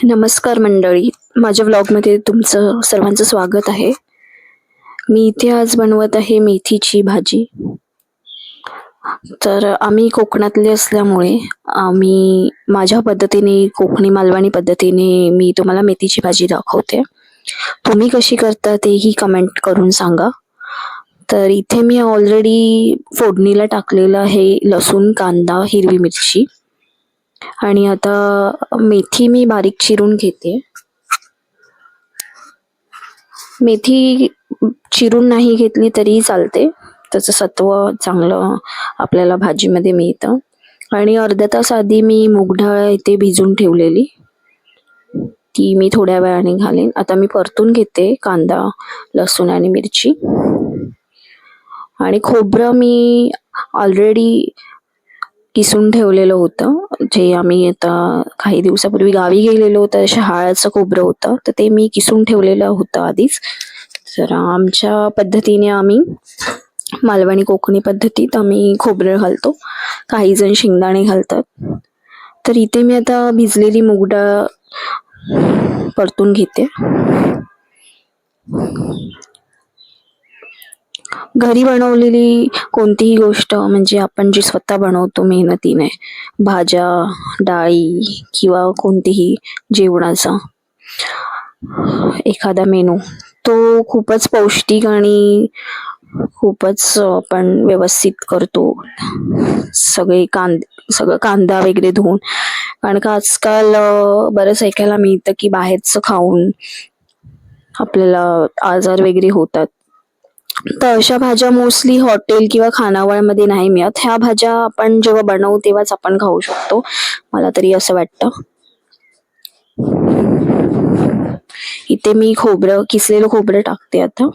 नमस्कार मंडळी, माझ्या व्लॉगमध्ये तुमचं सर्वांचं स्वागत आहे. मी इथे आज बनवत आहे मेथीची भाजी. तर आम्ही कोकणातले असल्यामुळे आम्ही माझ्या पद्धतीने कोकणी मालवणी पद्धतीने मी तुम्हाला मेथीची भाजी दाखवते. तुम्ही कशी करता तेही कमेंट करून सांगा. तर इथे मी ऑलरेडी फोडणीला टाकलेलं आहे लसूण, कांदा, हिरवी मिरची आणि आता मेथी मी बारीक चिरून घेते. मेथी चिरून नाही घेतली तरी चालते, त्याचं सत्व चांगलं आपल्याला भाजीमध्ये मिळतं. आणि अर्धा तास आधी मी मूग डाळ इथे भिजून ठेवलेली, ती मी थोड्या वेळाने घालेन. आता मी परतून घेते कांदा, लसूण आणि मिरची. आणि खोबरं मी ऑलरेडी किसून ठेवलेलं होतं, जे आम्ही आता काही दिवसापूर्वी गावी गेलेलो तर शहाळ्याचं खोबरं होतं, तर ते मी किसून ठेवलेलं होतं आधीच. तर आमच्या पद्धतीने आम्ही मालवणी कोकणी पद्धतीत आम्ही खोबरं घालतो, काही जण शेंगदाणे घालतात. तर इथे मी आता भिजलेली मूग डाळ परतून घेते. घरी बनवलेली कोणतीही गोष्ट म्हणजे आपण जी स्वतः बनवतो मेहनतीने, भाज्या, डाळी किंवा कोणतीही जेवणाचा एखादा मेनू, तो खूपच पौष्टिक आणि खूपच आपण व्यवस्थित करतो. सगळं कांदा वगैरे धुवून, कारण का आजकाल बरंच ऐकायला मिळतं की बाहेरचं खाऊन आपल्याला आजार वगैरे होतात. तर अशा भाज्या मोस्टली हॉटेल किंवा खानावळमध्ये नाही मिळत. ह्या भाज्या आपण जेव्हा बनवू तेव्हाच आपण खाऊ शकतो, मला तरी असं वाटतं. इथे मी किसलेलं खोबरं टाकते आता.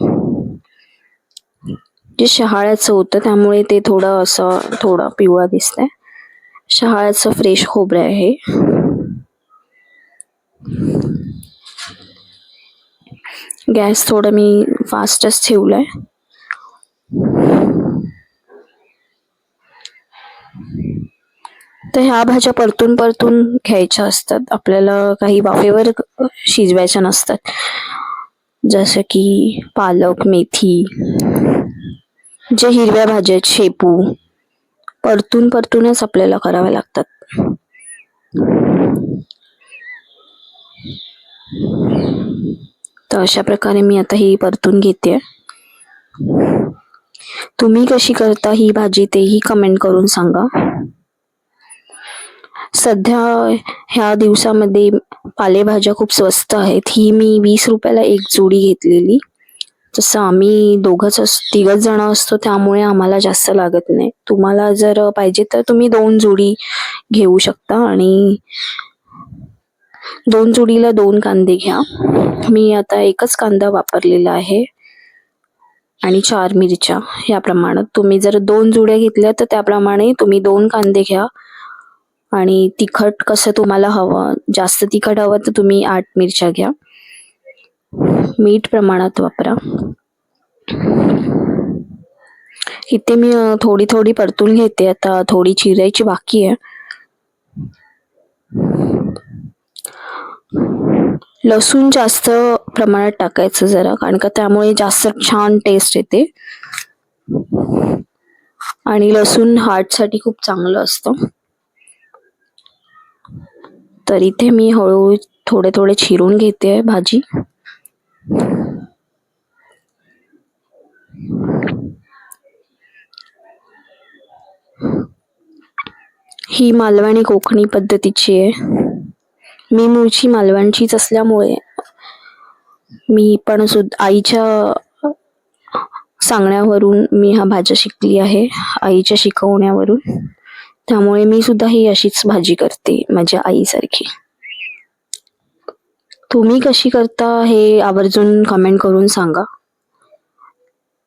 जे शहाळ्याचं होतं त्यामुळे ते थोडं पिवळा दिसतंय. शहाळ्याचं फ्रेश खोबरं आहे. गॅस थोडं मी फास्टच ठेवलाय. तर ह्या भाज्या परतून परतून घ्यायच्या असतात आपल्याला, काही वाफेवर शिजवायच्या नसतात. जसं की पालक, मेथी, जे हिरव्या भाज्या, शेपू परतून परतूनच आपल्याला कराव्या लागतात. तर अशा प्रकारे मी आता ही परतून घेते. तुम्ही कशी करता ही भाजी तेही कमेंट करून सांगा. सध्या ह्या दिवसामध्ये पालेभाज्या खूप स्वस्त आहेत. ही मी 20 रुपयाला एक जोडी घेतलेली. जसं आम्ही तिघच जण असतो त्यामुळे आम्हाला जास्त लागत नाही. तुम्हाला जर पाहिजे तर तुम्ही 2 जोडी घेऊ शकता आणि 2 जोडीला 2 कांदे घ्या. मी आता एकच कांदा वापरलेला आहे आणि 4 मिरच्या या प्रमाणात. तुम्ही जर 2 जोड्या घेतल्या तर त्याप्रमाणे तुम्ही 2 कांदे घ्या. आणि तिखट कसं तुम्हाला हवं, जास्त तिखट हवं तर तुम्ही 8 मिरच्या घ्या. मीठ प्रमाणात वापरा. इथे मी थोडी थोडी परतून घेते, आता थोडी चिरायची बाकी आहे. लसूण जास्त प्रमाणात टाकायचं जरा, कारण का त्यामुळे जास्त छान टेस्ट येते आणि लसूण हार्टसाठी खूप चांगलं असतं. तर इथे मी हळूहळू थोडे थोडे चिरून घेते भाजी. ही मालवणी कोकणी पद्धतीची आहे. मी मूळची मालवणचीच असल्यामुळे मी पण आईच्या सांगण्यावरून मी ह्या भाज्या शिकली आहे, आईच्या शिकवण्यावरून. त्यामुळे मी सुद्धा ही अशीच भाजी करते माझ्या आईसारखी. तुम्ही कशी करता हे आवर्जून कमेंट करून सांगा,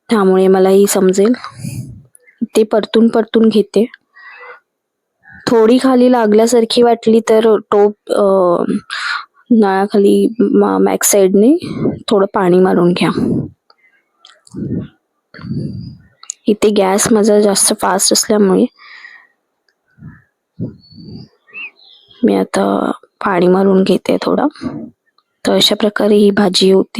त्यामुळे मलाही समजेल. ते परतून परतून घेते. थोडी खाली लागल्यासारखी वाटली तर टोप नळाखाली बॅक साईडने थोडं पाणी मारून घ्या. इथे गॅस माझा जास्त फास्ट असल्यामुळे मी आता पाणी मारून घेते थोडं. तर अशा प्रकारे ही भाजी होते.